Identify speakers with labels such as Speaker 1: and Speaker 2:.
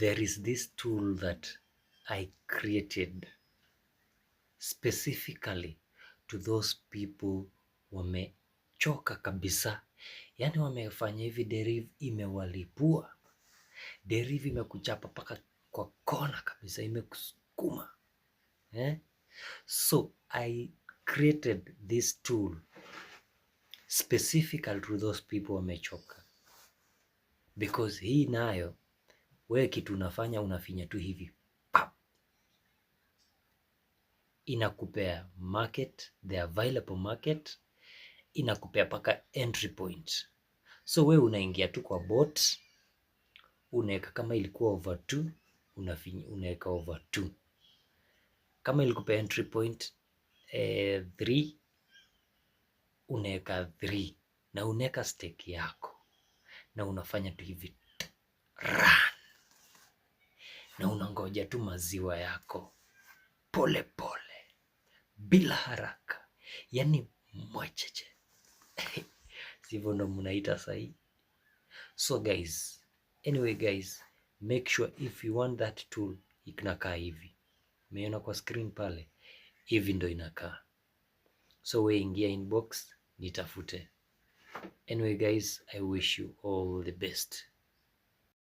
Speaker 1: there is this tool that I created specifically to those people wamechoka kabisa, yani wamefanya hivi derive imewalipua, derive imekuchapa paka kwa kona kabisa, imekusukuma So I created this tool specifically to those people wamechoka, because hii nayo wewe kitu unafanya unafinya tu hivi pap, inakupea market, the available market, inakupea paka entry point. So wewe unaingia tu kwa bot, unaweka kama ilikuwa over 2, unaweka over 2. Kama ilikupea entry point 3, unaweka 3 na unaweka stake yako na unafanya tu hivi run, na unangoja tu maziwa yako pole pole bila haraka, yani mwacheche sivyo ndo mnaita sahi. So guys, anyway guys, make sure if you want that tool, inakaa hivi, umeona kwa screen pale, hivi ndo inakaa. So we ingia inbox nitafute. Anyway guys, I wish you all the best.